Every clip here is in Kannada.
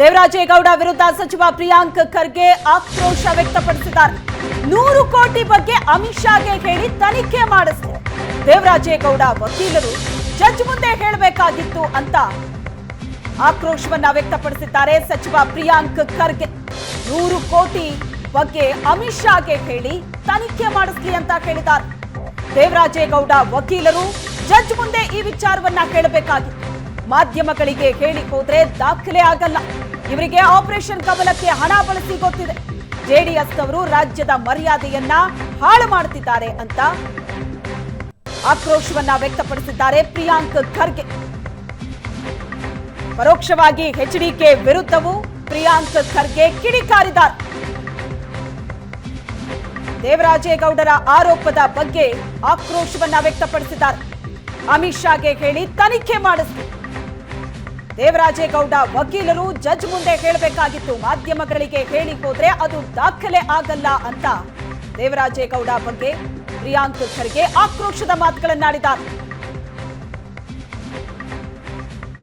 ದೇವರಾಜೇಗೌಡ ವಿರುದ್ಧ ಸಚಿವ ಪ್ರಿಯಾಂಕ್ ಖರ್ಗೆ ಆಕ್ರೋಶ ವ್ಯಕ್ತಪಡಿಸಿದ್ದಾರೆ. 100 ಕೋಟಿ ಬಗ್ಗೆ ಅಮಿತ್ ಶಾಗೆ ಹೇಳಿ ತನಿಖೆ ಮಾಡಿಸಿದೆ. ದೇವರಾಜೇಗೌಡ ವಕೀಲರು ಜಡ್ಜ್ ಮುಂದೆ ಹೇಳಬೇಕಾಗಿತ್ತು ಅಂತ ಆಕ್ರೋಶವನ್ನ ವ್ಯಕ್ತಪಡಿಸಿದ್ದಾರೆ ಸಚಿವ ಪ್ರಿಯಾಂಕ್ ಖರ್ಗೆ. 100 ಕೋಟಿ ಬಗ್ಗೆ ಅಮಿತ್ ಶಾಗೆ ಹೇಳಿ ತನಿಖೆ ಮಾಡಿಸಲಿ ಅಂತ ಹೇಳಿದ್ದಾರೆ. ದೇವರಾಜೇಗೌಡ ವಕೀಲರು ಜಡ್ಜ್ ಮುಂದೆ ಈ ವಿಚಾರವನ್ನ ಹೇಳಬೇಕಾಗಿತ್ತು. ಮಾಧ್ಯಮಗಳಿಗೆ ಹೇಳಿ ಹೋದ್ರೆ ದಾಖಲೆ ಆಗಲ್ಲ. ಇವರಿಗೆ ಆಪರೇಷನ್ ಕಮಲಕ್ಕೆ ಹಣ ಬಳಸಿ ಗೊತ್ತಿದೆ. ಜೆಡಿಎಸ್ನವರು ರಾಜ್ಯದ ಮರ್ಯಾದೆಯನ್ನ ಹಾಳು ಮಾಡುತ್ತಿದ್ದಾರೆ ಅಂತ ಆಕ್ರೋಶವನ್ನ ವ್ಯಕ್ತಪಡಿಸಿದ್ದಾರೆ ಪ್ರಿಯಾಂಕ್ ಖರ್ಗೆ. ಪರೋಕ್ಷವಾಗಿ ಎಚ್ಡಿಕೆ ವಿರುದ್ಧವೂ ಪ್ರಿಯಾಂಕ್ ಖರ್ಗೆ ಕಿಡಿಕಾರಿದ್ದಾರೆ. ದೇವರಾಜೇಗೌಡರ ಆರೋಪದ ಬಗ್ಗೆ ಆಕ್ರೋಶವನ್ನ ವ್ಯಕ್ತಪಡಿಸಿದ್ದಾರೆ. ಅಮಿತ್ ಶಾಗೆ ಹೇಳಿ ತನಿಖೆ ಮಾಡಿಸಿ. ದೇವರಾಜೇಗೌಡ ವಕೀಲರು ಜಡ್ಜ್ ಮುಂದೆ ಹೇಳಬೇಕಾಗಿತ್ತು. ಮಾಧ್ಯಮಗಳಿಗೆ ಹೇಳಿ ಹೋದ್ರೆ ಅದು ದಾಖಲೆ ಆಗಲ್ಲ ಅಂತ ದೇವರಾಜೇಗೌಡ ಬಗ್ಗೆ ಪ್ರಿಯಾಂಕ್ ಖರ್ಗೆ ಆಕ್ರೋಶದ ಮಾತುಗಳನ್ನಾಡಿದ್ದಾರೆ.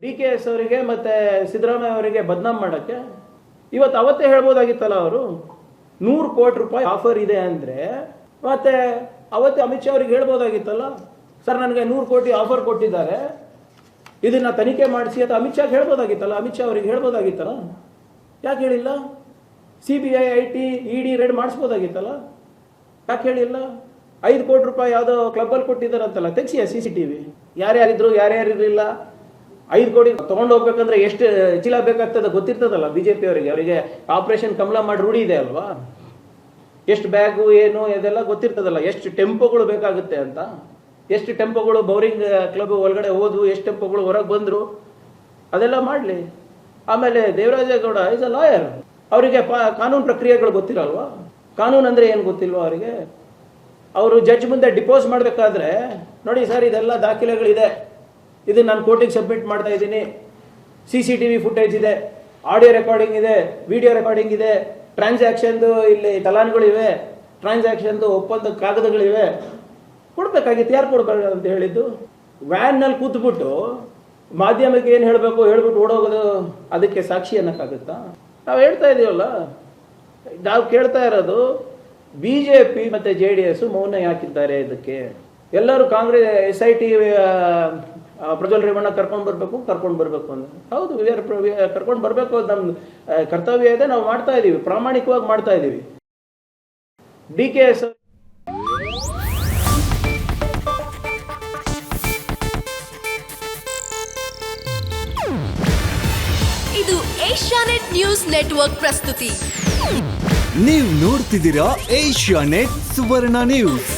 DKS ಅವರಿಗೆ ಮತ್ತೆ ಸಿದ್ದರಾಮಯ್ಯ ಅವರಿಗೆ ಬದನಾಮ್ ಮಾಡಕ್ಕೆ ಅವತ್ತೇ ಹೇಳ್ಬೋದಾಗಿತ್ತಲ್ಲ. ಅವರು 100 ಕೋಟಿ ರೂಪಾಯಿ ಆಫರ್ ಇದೆ ಅಂದ್ರೆ ಮತ್ತೆ ಅವತ್ತೇ ಅಮಿತ್ ಶಾ ಅವರಿಗೆ ಹೇಳ್ಬೋದಾಗಿತ್ತಲ್ಲ. ಸರ್ ನನಗೆ 100 ಕೋಟಿ ಆಫರ್ ಕೊಟ್ಟಿದ್ದಾರೆ, ಇದನ್ನ ತನಿಖೆ ಮಾಡಿಸಿ ಅಂತ ಅಮಿತ್ ಶಾ ಹೇಳ್ಬೋದಾಗಿತ್ತಲ್ಲ. ಅಮಿತ್ ಶಾ ಅವರಿಗೆ ಹೇಳ್ಬೋದಾಗಿತ್ತಲ್ಲ. ಯಾಕೆ ಹೇಳಿಲ್ಲ? CBI IT ED ರೇಡ್ ಮಾಡಿಸ್ಬೋದಾಗಿತ್ತಲ್ಲ. ಯಾಕೆ ಹೇಳಿಲ್ಲ? 5 ಕೋಟಿ ರೂಪಾಯಿ ಯಾವುದೋ ಕ್ಲಬ್ಬಲ್ಲಿ ಕೊಟ್ಟಿದ್ದಾರಂತಲ್ಲ, ತೆಗಿಸಿ CCTV. ಯಾರ್ಯಾರಿದ್ರು ಯಾರ್ಯಾರಿರಲಿಲ್ಲ. 5 ಕೋಟಿ ತೊಗೊಂಡು ಹೋಗ್ಬೇಕಂದ್ರೆ ಎಷ್ಟು ಚೀಲ ಬೇಕಾಗ್ತದೆ ಗೊತ್ತಿರ್ತದಲ್ಲ BJP ಅವರಿಗೆ ಆಪರೇಷನ್ ಕಮಲ ಮಾಡಿ ರೂಢಿ ಇದೆ ಅಲ್ವಾ. ಎಷ್ಟು ಬ್ಯಾಗು ಏನು ಇದೆಲ್ಲ ಗೊತ್ತಿರ್ತದಲ್ಲ. ಎಷ್ಟು ಟೆಂಪೋಗಳು ಬೇಕಾಗುತ್ತೆ ಅಂತ, ಎಷ್ಟು ಟೆಂಪೋಗಳು ಬೌರಿಂಗ್ ಕ್ಲಬ್ ಒಳಗಡೆ ಹೋದ್ವು, ಎಷ್ಟು ಟೆಂಪೋಗಳು ಹೊರಗೆ ಬಂದರು, ಅದೆಲ್ಲ ಮಾಡಲಿ. ಆಮೇಲೆ ದೇವರಾಜೇಗೌಡ ಈಸ್ ಅ ಲಾಯರ್. ಅವರಿಗೆ ಕಾನೂನು ಪ್ರಕ್ರಿಯೆಗಳು ಗೊತ್ತಿರಲ್ವಾ? ಕಾನೂನು ಅಂದರೆ ಏನು ಗೊತ್ತಿಲ್ವಾ ಅವರಿಗೆ? ಅವರು ಜಡ್ಜ್ ಮುಂದೆ ಡಿಪೋಸ್ ಮಾಡಬೇಕಾದ್ರೆ ನೋಡಿ ಸರ್ ಇದೆಲ್ಲ ದಾಖಲೆಗಳಿದೆ, ಇದನ್ನು ನಾನು ಕೋರ್ಟಿಗೆ ಸಬ್ಮಿಟ್ ಮಾಡ್ತಾ ಇದ್ದೀನಿ, CCTV ಫುಟೇಜ್ ಇದೆ, ಆಡಿಯೋ ರೆಕಾರ್ಡಿಂಗ್ ಇದೆ, ವಿಡಿಯೋ ರೆಕಾರ್ಡಿಂಗ್ ಇದೆ, ಟ್ರಾನ್ಸಾಕ್ಷನ್ದು ಇಲ್ಲಿ ತಲಾನ್ಗಳಿವೆ, ಟ್ರಾನ್ಸಾಕ್ಷನ್ದು ಒಪ್ಪಂದ ಕಾಗದಗಳಿವೆ, ಕೊಡ್ಬೇಕಾಗಿತ್ತು. ಯಾರು ಕೊಡ್ಬೇಕು ಅಂತ ಹೇಳಿದ್ದು? ವ್ಯಾನ್ನಲ್ಲಿ ಕೂತ್ಬಿಟ್ಟು ಮಾಧ್ಯಮಕ್ಕೆ ಏನು ಹೇಳಬೇಕು ಹೇಳ್ಬಿಟ್ಟು ಓಡೋಗೋದು ಅದಕ್ಕೆ ಸಾಕ್ಷಿ ಅನ್ನೋಕ್ಕಾಗುತ್ತಾ? ನಾವು ಹೇಳ್ತಾ ಇದೀವಲ್ಲ, ನಾವು ಕೇಳ್ತಾ ಇರೋದು BJP ಮತ್ತು JDS ಮೌನ ಯಾಕಿದ್ದಾರೆ ಇದಕ್ಕೆ? ಎಲ್ಲರೂ ಕಾಂಗ್ರೆಸ್ SIT ಪ್ರಜ್ವಲ್ ರೇವಣ್ಣ ಕರ್ಕೊಂಡು ಬರಬೇಕು ಅಂತ. ಹೌದು, ಕರ್ಕೊಂಡು ಬರಬೇಕು, ನಮ್ಮ ಕರ್ತವ್ಯ ಇದೆ, ನಾವು ಮಾಡ್ತಾ ಇದ್ದೀವಿ, ಪ್ರಾಮಾಣಿಕವಾಗಿ ಮಾಡ್ತಾ ಇದ್ದೀವಿ. DKS ಇದು ಏಷ್ಯಾನೆಟ್ ನ್ಯೂಸ್ ನೆಟ್ವರ್ಕ್ ಪ್ರಸ್ತುತಿ. ನೀವು ನೋಡ್ತಿದ್ದೀರಾ ಏಷ್ಯಾನೆಟ್ ಸುವರ್ಣ ನ್ಯೂಸ್.